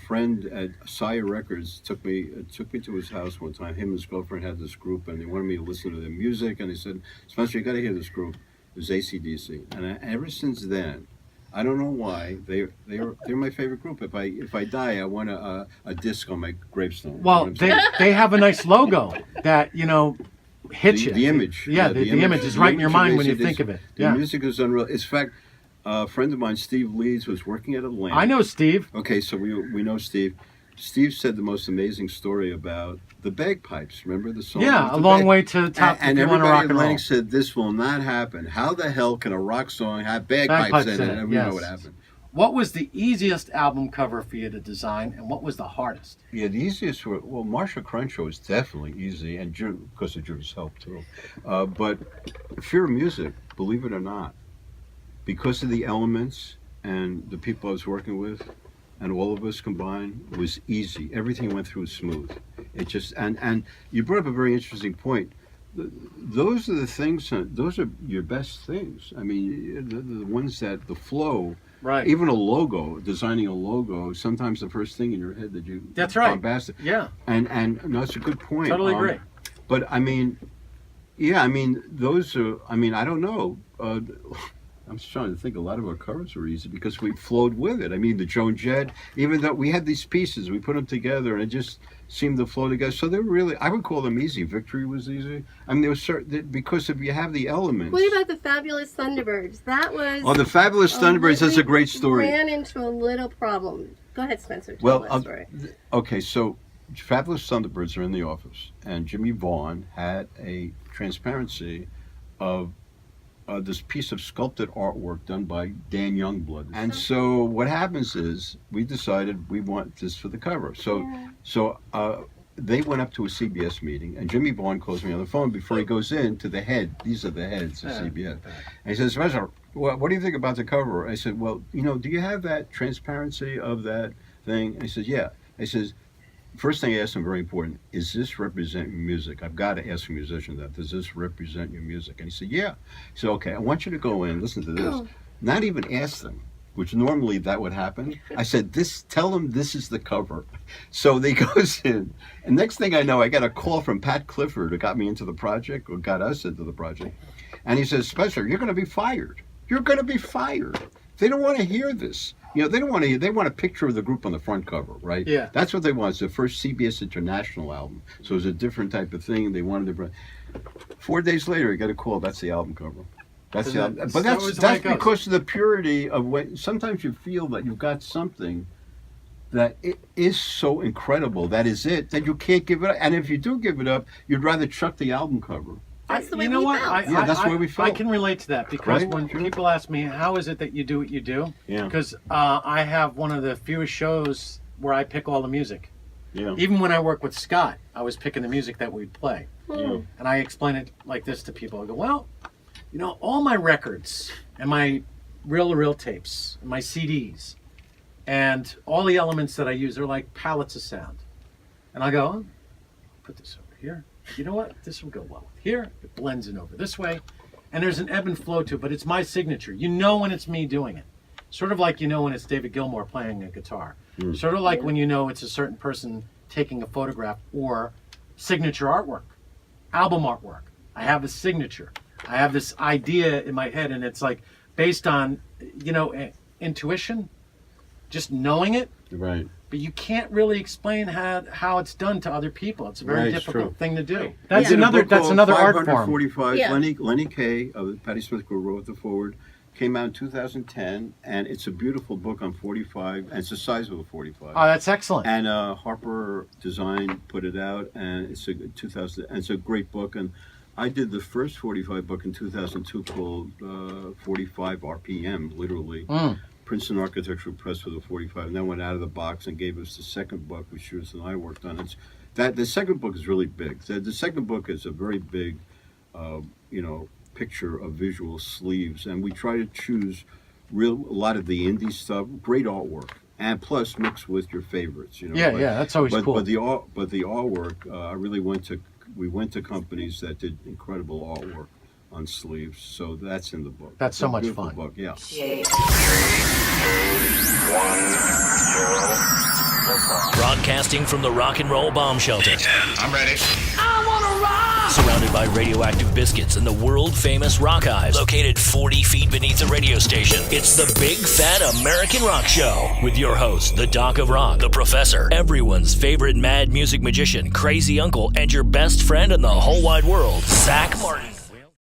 friend at Sire Records took me to his house one time. Him and his girlfriend had this group, and they wanted me to listen to their music. And he said, "Spencer, you got to hear this group." It was AC/DC, and ever since then, I don't know why they're my favorite group. If I die, I want a disc on my gravestone. Well, they have a nice logo that hits you. The image, the image is right in your mind when you think of it. The music is unreal. In fact, a friend of mine, Steve Leeds, was working at Atlantic. I know Steve. Okay, so we know Steve. Steve said the most amazing story about the bagpipes. Remember the song? Yeah, A Long Way to the Top. And everybody at Atlantic said, this will not happen. How the hell can a rock song have bagpipes in it? And we know what happened. What was the easiest album cover for you to design, and what was the hardest? Yeah, the easiest were, Marsha Crenshaw is definitely easy, and because of Drew's help, too. But Fear of Music, believe it or not, because of the elements and the people I was working with, and all of us combined, was easy. Everything went through smooth. It just, and you brought up a very interesting point. Those are the things, those are your best things. I mean, the ones that, the flow, right? Even a logo, designing a logo, sometimes the first thing in your head that you... That's right. Bombastic. Yeah. And no, it's a good point. Totally agree. But I mean, yeah, I mean, those are, I mean, I don't know. I'm just trying to think. A lot of our covers were easy because we flowed with it. I mean, the Joan Jett, even though we had these pieces, we put them together, and it just seemed to flow together. So they were really, I would call them easy. Victory was easy. I mean, there was certain, because if you have the elements. What about the Fabulous Thunderbirds? That was. Oh, the Fabulous Thunderbirds. That's a great story. Ran into a little problem. Go ahead, Spencer. Tell Well, that story. Okay, so Fabulous Thunderbirds are in the office, and Jimmy Vaughn had a transparency of this piece of sculpted artwork done by Dan Youngblood. And so what happens is we decided we want this for the cover. So they went up to a CBS meeting, and Jimmy Vaughn calls me on the phone before he goes in to the head. These are the heads of CBS. And he says, "Spencer, what do you think about the cover?" I said, "Well, do you have that transparency of that thing?" And he says, "Yeah." I says, first thing I asked him, very important, is this represent your music? I've got to ask a musician that. Does this represent your music? And he said, yeah. So, okay, I want you to go in, listen to this. Not even ask them, which normally that would happen. I said, tell them this is the cover. So they goes in. And next thing I know, I got a call from Pat Clifford, who got me into the project, or got us into the project. And he says, Spencer, you're going to be fired. You're going to be fired. They don't want to hear this. They don't want to hear, they want a picture of the group on the front cover, right? Yeah. That's what they want. It's the first CBS International album. So it was a different type of thing. They wanted to... 4 days later, I got a call. That's the album cover. That's the album. But that's because of the purity of when... Sometimes you feel that you've got something that it is so incredible, that is it, that you can't give it up. And if you do give it up, you'd rather chuck the album cover. That's the way we felt. That's the way we felt. I can relate to that because when people ask me, how is it that you do what you do? Yeah. Because I have one of the fewest shows where I pick all the music. Yeah. Even when I work with Scott, I was picking the music that we'd play. Yeah. And I explain it like this to people. I go, well, all my records and my reel-to-reel tapes and my CDs and all the elements that I use are like palettes of sound. And I go, put this over here. You know what? This will go well with here. It blends in over this way. And there's an ebb and flow to it, but it's my signature. You know when it's me doing it. Sort of like when it's David Gilmour playing a guitar. Sort of like when it's a certain person taking a photograph or signature artwork, album artwork. I have a signature. I have this idea in my head, and it's like based on, intuition, just knowing it. Right. But you can't really explain how it's done to other people. It's a very difficult thing to do. That's another art form. 545. Yeah. Lenny Kay of the Patti Smith Group wrote the foreword. Came out in 2010, and it's a beautiful book on 45, and it's the size of a 45. Oh, that's excellent. And Harper Design put it out, and it's a great book. And I did the first 45 book in 2002 called 45 RPM, literally. Princeton Architectural Press for the 45, and then went out of the box and gave us the second book, which Judith and I worked on. The second book is really big. The second book is a very big, picture of visual sleeves, and we try to choose a lot of the indie stuff, great artwork, and plus mix with your favorites. That's always cool. But the artwork, we went to companies that did incredible artwork on sleeves, so that's in the book. That's so much fun. Book, yeah. 3, 2, 1, 0. Broadcasting from the Rock and Roll Bomb Shelter. I'm ready. I wanna rock! Surrounded by radioactive biscuits and the world-famous Rock Hives, located 40 feet beneath the radio station. It's the Big Fat American Rock Show with your host, the Doc of Rock, the Professor, everyone's favorite mad music magician, crazy uncle, and your best friend in the whole wide world, Zach Martin.